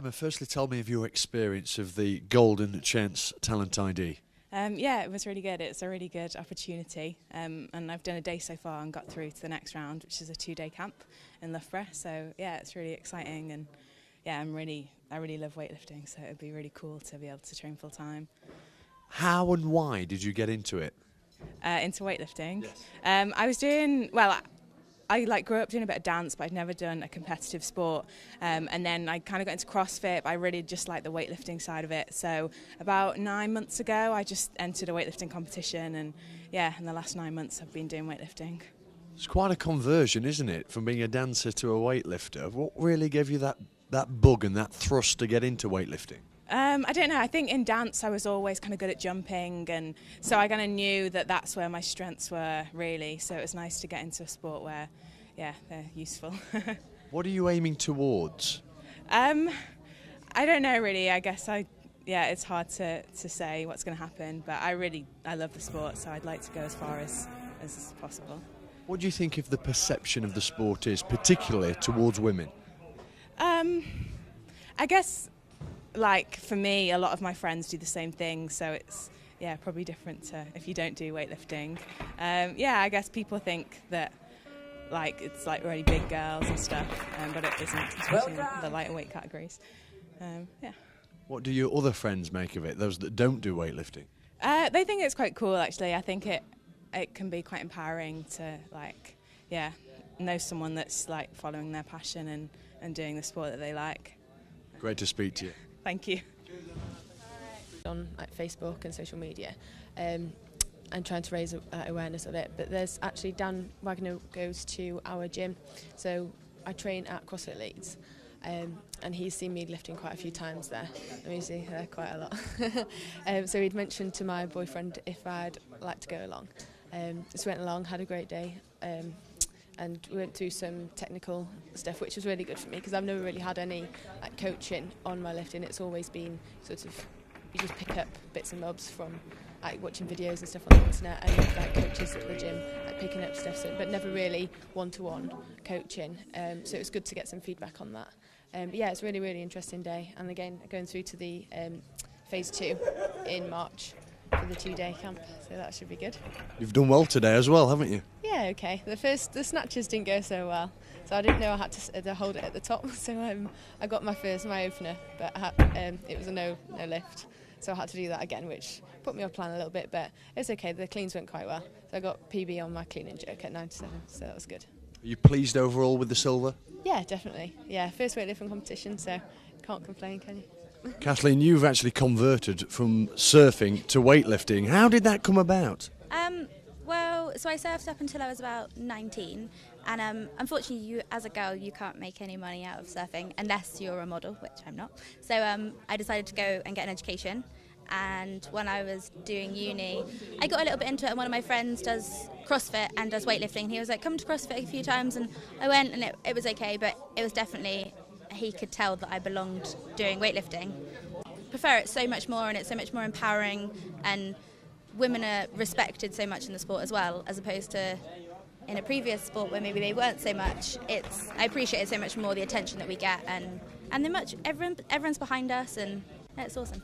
Emma, firstly tell me of your experience of the Golden Chance Talent ID. Yeah, it was really good. It's a really good opportunity, and I've done a day so far and got through to the next round, which is a 2-day camp in Loughborough. So yeah, it's really exciting, and yeah, I really love weightlifting, so it'd be really cool to be able to train full time. How and why did you get into it? Into weightlifting. Yes. I was doing, well, I grew up doing a bit of dance, but I'd never done a competitive sport. And then I kind of got into CrossFit, but I really just like the weightlifting side of it. So about 9 months ago, I just entered a weightlifting competition, and yeah, in the last 9 months I've been doing weightlifting. It's quite a conversion, isn't it, from being a dancer to a weightlifter? What really gave you that bug and that thrust to get into weightlifting? I don't know, I think in dance I was always kind of good at jumping, and so I kind of knew that that's where my strengths were, really. So it was nice to get into a sport where, yeah, they're useful. What are you aiming towards? I don't know, really. I guess it's hard to say what's going to happen, but I love the sport, so I'd like to go as far as possible. What do you think of the perception of the sport is, particularly towards women? I guess, like, for me, a lot of my friends do the same thing, so it's, yeah, probably different to if you don't do weightlifting. Yeah, I guess people think that, like, it's like really big girls and stuff, but it isn't, especially in the lighter weight categories. Yeah. What do your other friends make of it, those that don't do weightlifting? They think it's quite cool, actually. I think it can be quite empowering to, like, yeah, know someone that's, like, following their passion and doing the sport that they like. Great to speak to you. Thank you. On like Facebook and social media, and trying to raise awareness of it. But there's actually Dan Wagner goes to our gym, so I train at CrossFit Leeds, and he's seen me lifting quite a few times there. I'm usually there quite a lot. So he'd mentioned to my boyfriend if I'd like to go along. Just went along, had a great day. And we went through some technical stuff, which was really good for me because I've never really had any like coaching on my lifting. It's always been sort of, you just pick up bits and bobs from like watching videos and stuff on the internet and like coaches at the gym, like picking up stuff, but never really one-to-one coaching. So it was good to get some feedback on that. But yeah, it's a really, really interesting day. And again, going through to the phase 2 in March for the 2-day camp, so that should be good. You've done well today as well, haven't you? Yeah, okay. The snatches didn't go so well, so I didn't know I had to hold it at the top. So I got my opener, but it was a no lift, so I had to do that again, which put me off plan a little bit. But it's okay. The cleans went quite well, so I got PB on my clean and jerk at 97, so that was good. Are you pleased overall with the silver? Yeah, definitely. Yeah, first weightlifting competition, so can't complain, can you? Kathleen, you've actually converted from surfing to weightlifting. How did that come about? Well, so I surfed up until I was about 19, and unfortunately, as a girl, you can't make any money out of surfing unless you're a model, which I'm not. So I decided to go and get an education, and when I was doing uni, I got a little bit into it, and one of my friends does CrossFit and does weightlifting. He was like, come to CrossFit a few times, and I went, and it was okay, but it was definitely, he could tell that I belonged doing weightlifting. I prefer it so much more, and it's so much more empowering, and women are respected so much in the sport as well, as opposed to in a previous sport where maybe they weren't so much. I appreciate it so much more, the attention that we get, and everyone's behind us, and it's awesome.